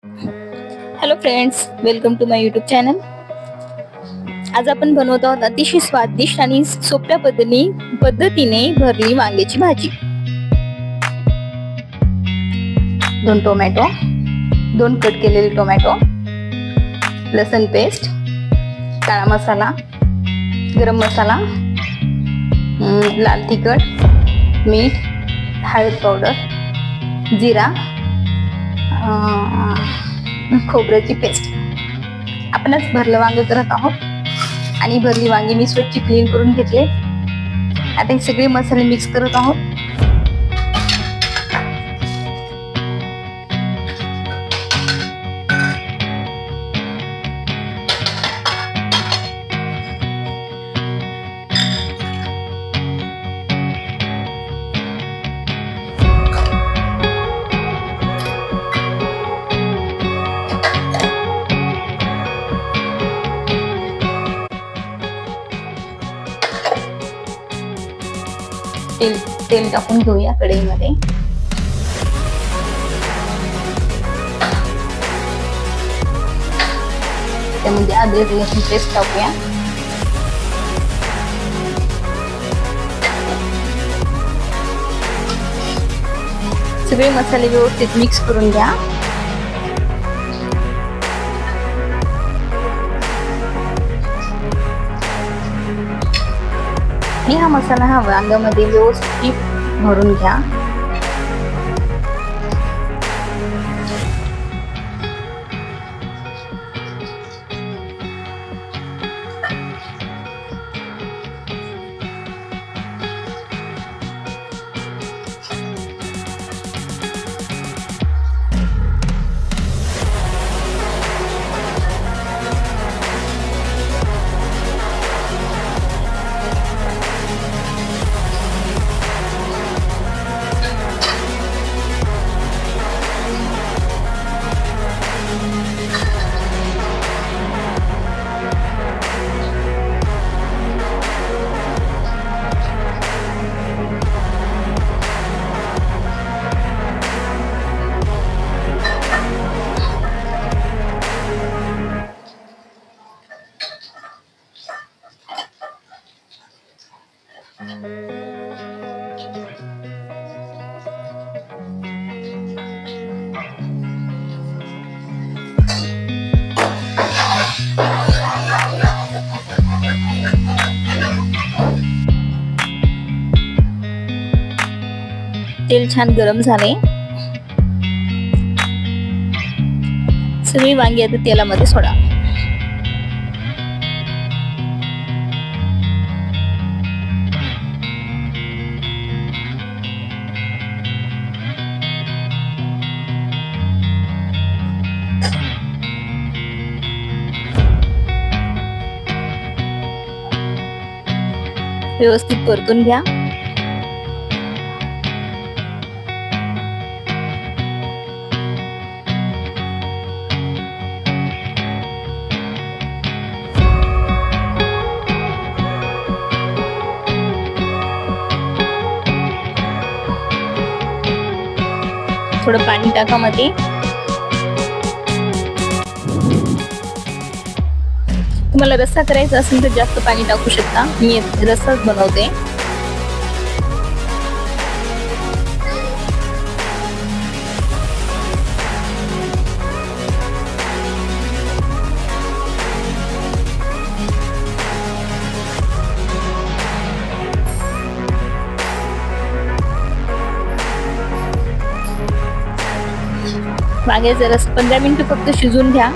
Hello friends, welcome to my YouTube channel. आज आपण बनवत आहोत अतिशय स्वादिष्ट आणि सोप्या पद्धतीने भरली वांग्याची भाजी। 2 टोमॅटो, 2 कट केलेले टोमॅटो, लसूण पेस्ट, काळा मसाला, गरम मसाला, लाल तिखट, मीठ, हळद पावडर, जिरा, खोबऱ्याची पेस्ट। आपणच भरलं वांग करत आहोत आणि भरली वांगी मी स्वच्छ क्लीन करून घेतले। आता हे सगळे मसाले मिक्स करत आहोत। तेल टाकून घेऊया कढईमध्ये। त्यामध्ये अद्रक लसूण पेस्ट टाकूया। सगळे मसाले व्यवस्थित मिक्स करून घ्या। हा मसाला वांग्यामध्ये व्यवस्थित भरून घ्या। तेल छान गरम झाले। सगळी वांगी आता तेलामध्ये सोडा। व्यवस्थित परतून घ्या। थोडं पाणी टाका मध्ये। तुम्हाला रस्सा करायचा असेल तर जास्त पाणी टाकू शकता। मी रस्साच बनवते। वांग्याचा रस 15 मिनिटं फक्त शिजून घ्या।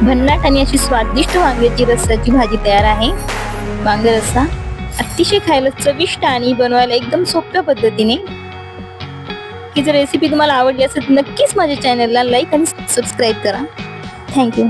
भन्नाट आणि अशी स्वादिष्ट वांग्याची रस्साची भाजी तयार आहे। वांग रस्सा अतिशय खायला चविष्ट आणि बनवायला एकदम सोप्या पद्धतीने। ही जर रेसिपी तुम्हाला आवडली असेल तर नक्कीच माझ्या चॅनलला लाईक आणि सबस्क्राईब करा। थँक्यू।